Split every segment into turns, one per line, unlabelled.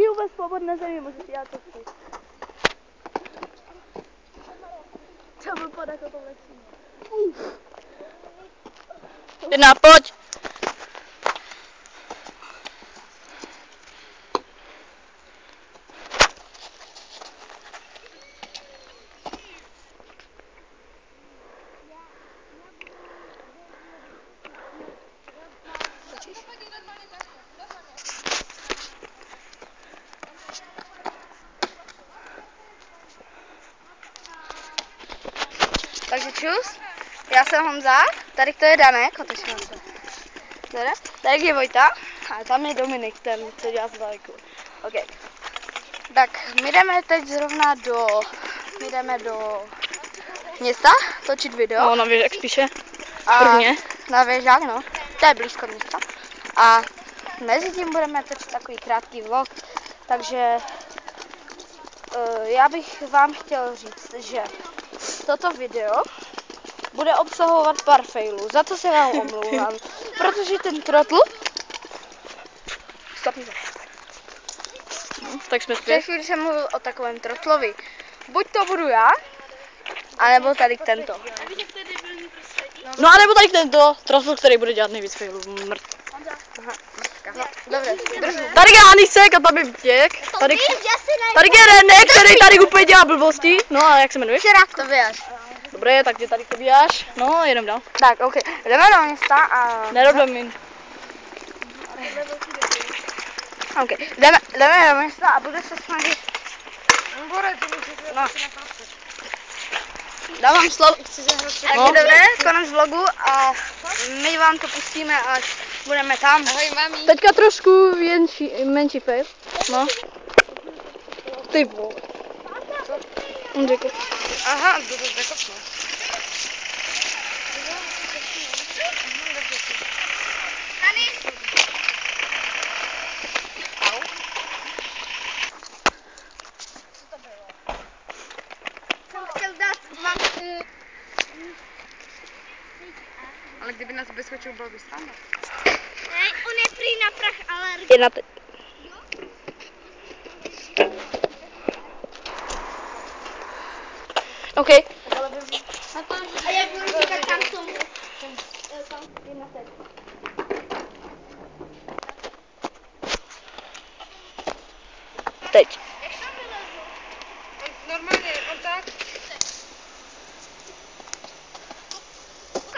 vůbec svobodné země, můžeš dělat to chceš. To byl pod jako to lepší.
Jedna, pojď! Takže čus, já jsem Honza, tady to je Danek, tady je Vojta a tam je Dominik, ten, co dělá zvalku. OK. Tak, my jdeme teď zrovna do města točit video.
No, na věžák spíše.
Prvně. Na věžák, no. To je blízko města. A mezi tím budeme točit takový krátký vlog, takže já bych vám chtěl říct, že toto video bude obsahovat pár failů, za to se vám omlouvám, protože ten trotl...
Tak jsme
V té chvíli jsem mluvil o takovém trotlovi. Buď to budu já, anebo tady tento.
No a nebo tady tento trotl, který bude dělat nejvíc failů.
Aha, no, dobře, držu.
Tady je Anisek a tam je Vítěk. Tady je René, který tady úplně dělá blbosti. No a jak se jmenuješ?
To víš.
Dobré, takže tady to bíjáš. No, jedem dál.
Tak, OK, jdeme do města a...
Neroblím.
OK, jdeme do města a bude se snažit... No. Dávám slovo. Takže dobré, konec vlogu a my vám to pustíme, až budeme tam. Ahoj, mami.
Teďka trošku menší fail. No. Ty vole. On řekl.
Aha, jdu to zakopnu. Ale kdyby nás vyskočil, bylo by sranda.
Ne, on je prý na prach alergický.
Jedna teď. OK.
A jak budu říkat tam tomu?
Teď.
Normálně, on tak.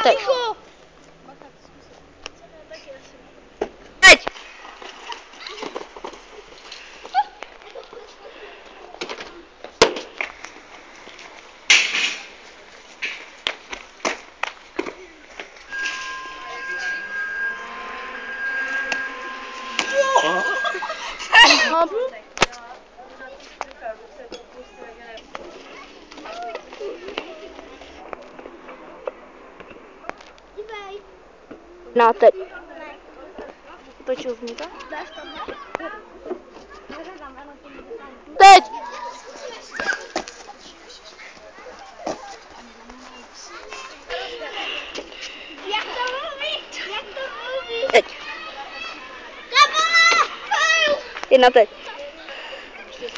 Teď. Teď. Na teď. Točil jsi mi to? Teď!
Jak to mluví? Jak to mluví?
Teď. Jedna teď.